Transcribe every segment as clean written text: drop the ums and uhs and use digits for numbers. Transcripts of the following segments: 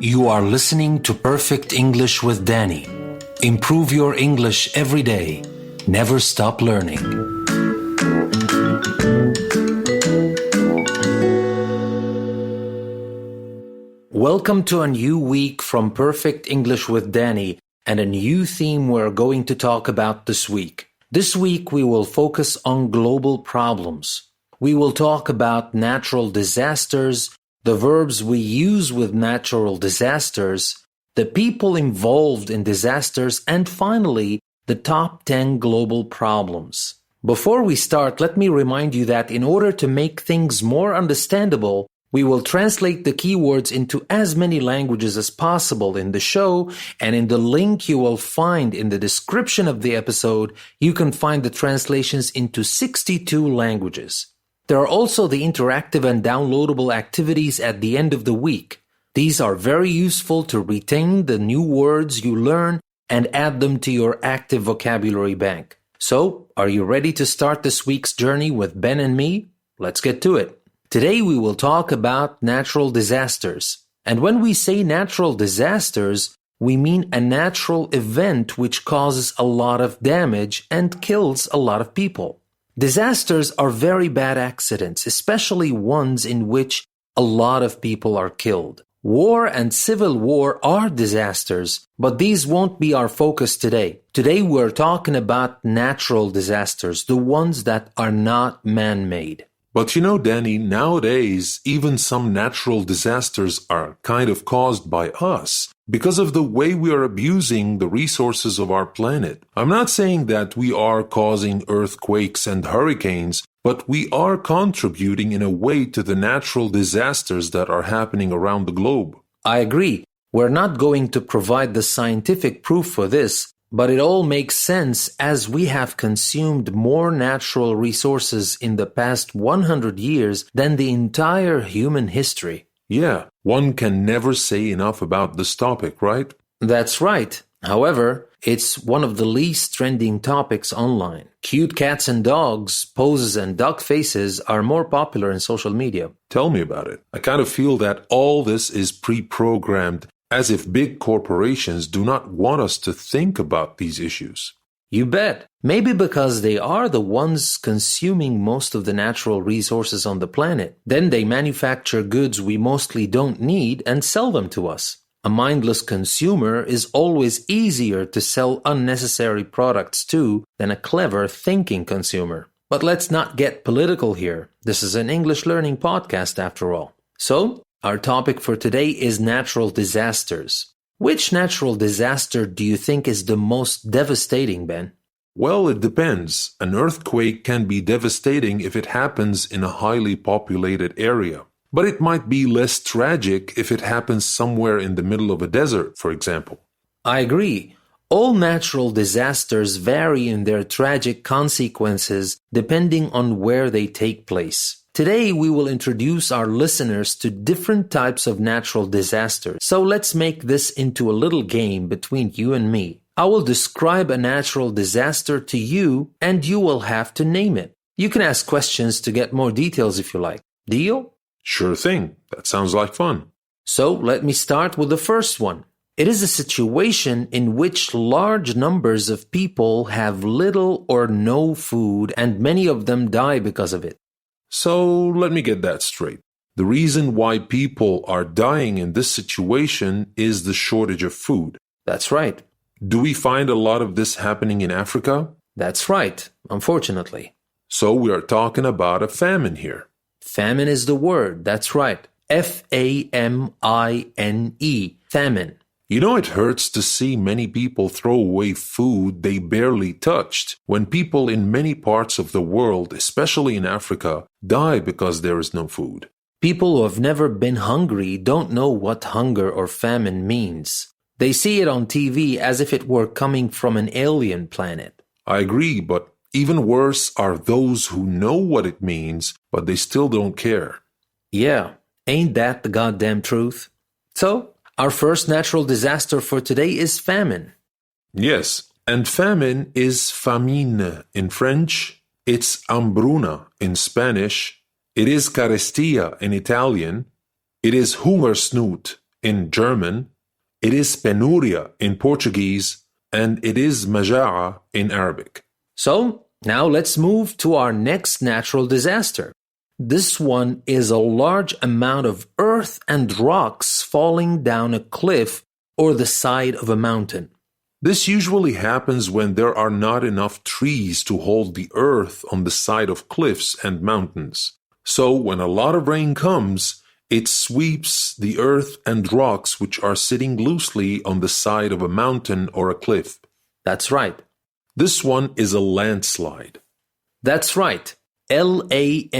You are listening to Perfect English with Danny. Improve your English every day. Never stop learning. Welcome to a new week from Perfect English with Danny and a new theme we're going to talk about this week. This week we will focus on global problems. We will talk about natural disasters, the verbs we use with natural disasters, the people involved in disasters, and finally, the top 10 global problems. Before we start, let me remind you that in order to make things more understandable, we will translate the keywords into as many languages as possible in the show, and in the link you will find in the description of the episode, you can find the translations into 62 languages. There are also the interactive and downloadable activities at the end of the week. These are very useful to retain the new words you learn and add them to your active vocabulary bank. So, are you ready to start this week's journey with Ben and me? Let's get to it. Today we will talk about natural disasters. And when we say natural disasters, we mean a natural event which causes a lot of damage and kills a lot of people. Disasters are very bad accidents, especially ones in which a lot of people are killed. War and civil war are disasters, but these won't be our focus today. Today we're talking about natural disasters, the ones that are not man-made. But you know, Danny, nowadays, even some natural disasters are kind of caused by us because of the way we are abusing the resources of our planet. I'm not saying that we are causing earthquakes and hurricanes, but we are contributing in a way to the natural disasters that are happening around the globe. I agree. We're not going to provide the scientific proof for this, but it all makes sense as we have consumed more natural resources in the past 100 years than the entire human history. Yeah, one can never say enough about this topic, right? That's right. However, it's one of the least trending topics online. Cute cats and dogs, poses and duck faces are more popular in social media. Tell me about it. I kind of feel that all this is pre-programmed, as if big corporations do not want us to think about these issues. You bet. Maybe because they are the ones consuming most of the natural resources on the planet. Then they manufacture goods we mostly don't need and sell them to us. A mindless consumer is always easier to sell unnecessary products to than a clever thinking consumer. But let's not get political here. This is an English learning podcast after all. So, our topic for today is natural disasters. Which natural disaster do you think is the most devastating, Ben? Well, it depends. An earthquake can be devastating if it happens in a highly populated area. But it might be less tragic if it happens somewhere in the middle of a desert, for example. I agree. All natural disasters vary in their tragic consequences depending on where they take place. Today, we will introduce our listeners to different types of natural disasters. So let's make this into a little game between you and me. I will describe a natural disaster to you, and you will have to name it. You can ask questions to get more details if you like. Deal? Sure thing. That sounds like fun. So let me start with the first one. It is a situation in which large numbers of people have little or no food, and many of them die because of it. So let me get that straight. The reason why people are dying in this situation is the shortage of food. That's right. Do we find a lot of this happening in Africa? That's right, unfortunately. So we are talking about a famine here. Famine is the word, that's right. Famine, famine. You know, it hurts to see many people throw away food they barely touched when people in many parts of the world, especially in Africa, die because there is no food. People who have never been hungry don't know what hunger or famine means. They see it on TV as if it were coming from an alien planet. I agree, but even worse are those who know what it means, but they still don't care. Yeah, ain't that the goddamn truth? So, our first natural disaster for today is famine. Yes, and famine is famine in French, it's hambruna in Spanish, It is carestia in Italian. It is Hungersnot in German. It is penuria in Portuguese. And it is maja'a in Arabic. So, now let's move to our next natural disaster. This one is a large amount of earth and rocks falling down a cliff or the side of a mountain. This usually happens when there are not enough trees to hold the earth on the side of cliffs and mountains. So when a lot of rain comes, it sweeps the earth and rocks which are sitting loosely on the side of a mountain or a cliff. That's right. This one is a landslide. That's right. Landsslide.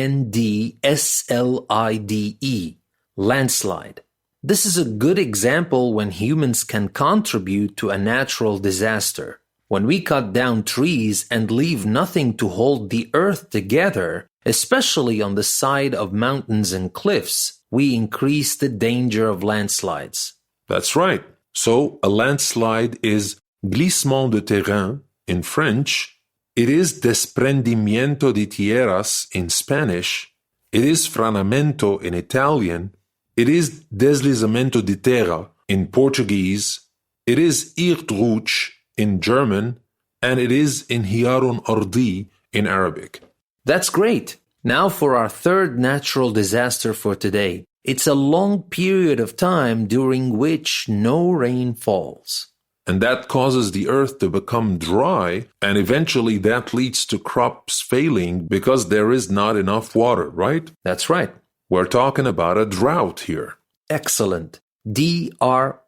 Landslide. This is a good example when humans can contribute to a natural disaster. When we cut down trees and leave nothing to hold the earth together, especially on the side of mountains and cliffs, we increase the danger of landslides. That's right. So a landslide is glissement de terrain in French. It is desprendimiento de tierras in Spanish. It is franamento in Italian. It is deslizamento de terra in Portuguese. It is Erdrutsch in German. And it is inhiyarun ardi in Arabic. That's great. Now for our third natural disaster for today. It's a long period of time during which no rain falls. And that causes the earth to become dry, and eventually that leads to crops failing because there is not enough water, right? That's right. We're talking about a drought here. Excellent. Drought.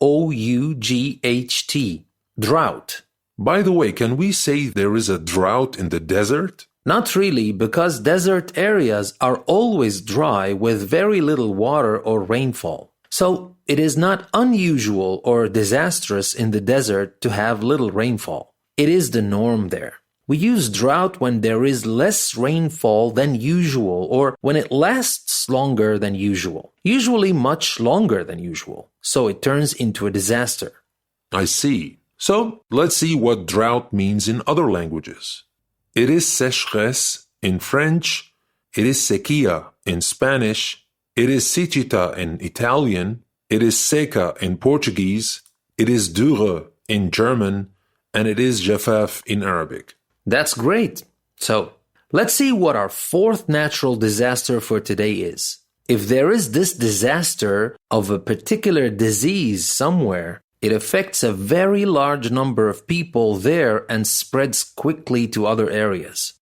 Drought. By the way, can we say there is a drought in the desert? Not really, because desert areas are always dry with very little water or rainfall. So it is not unusual or disastrous in the desert to have little rainfall. It is the norm there. We use drought when there is less rainfall than usual or when it lasts longer than usual, usually much longer than usual. So it turns into a disaster. I see. So let's see what drought means in other languages. It is sécheresse in French. It is sequía in Spanish. It is siccità in Italian. It is seca in Portuguese. It is Dürre in German. And it is jafaf in Arabic. That's great. So, let's see what our fourth natural disaster for today is. If there is this disaster of a particular disease somewhere, it affects a very large number of people there and spreads quickly to other areas.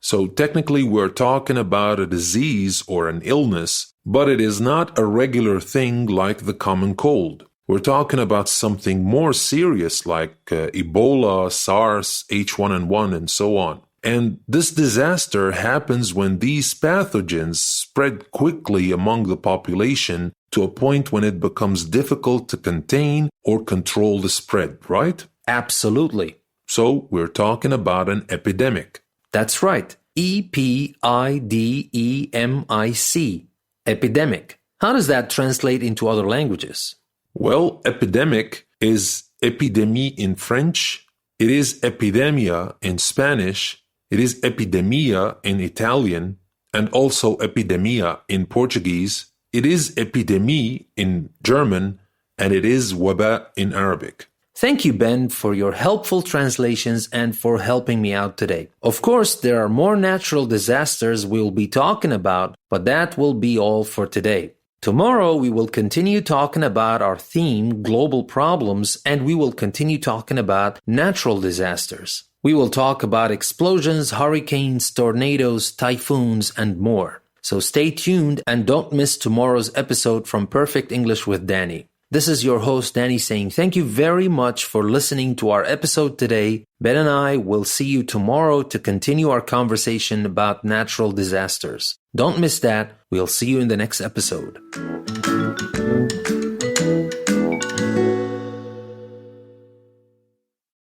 So technically we're talking about a disease or an illness, but it is not a regular thing like the common cold. We're talking about something more serious like Ebola, SARS, H1N1, and so on. And this disaster happens when these pathogens spread quickly among the population to a point when it becomes difficult to contain or control the spread, right? Absolutely. So we're talking about an epidemic. That's right. Epidemic. Epidemic. How does that translate into other languages? Well, epidemic is épidémie in French. It is epidemia in Spanish. It is epidemia in Italian. And also epidemia in Portuguese. It is epidémie in German. And it is waba in Arabic. Thank you, Ben, for your helpful translations and for helping me out today. Of course, there are more natural disasters we'll be talking about, but that will be all for today. Tomorrow, we will continue talking about our theme, global problems, and we will continue talking about natural disasters. We will talk about explosions, hurricanes, tornadoes, typhoons, and more. So stay tuned and don't miss tomorrow's episode from Perfect English with Danny. This is your host, Danny, saying thank you very much for listening to our episode today. Ben and I will see you tomorrow to continue our conversation about natural disasters. Don't miss that. We'll see you in the next episode.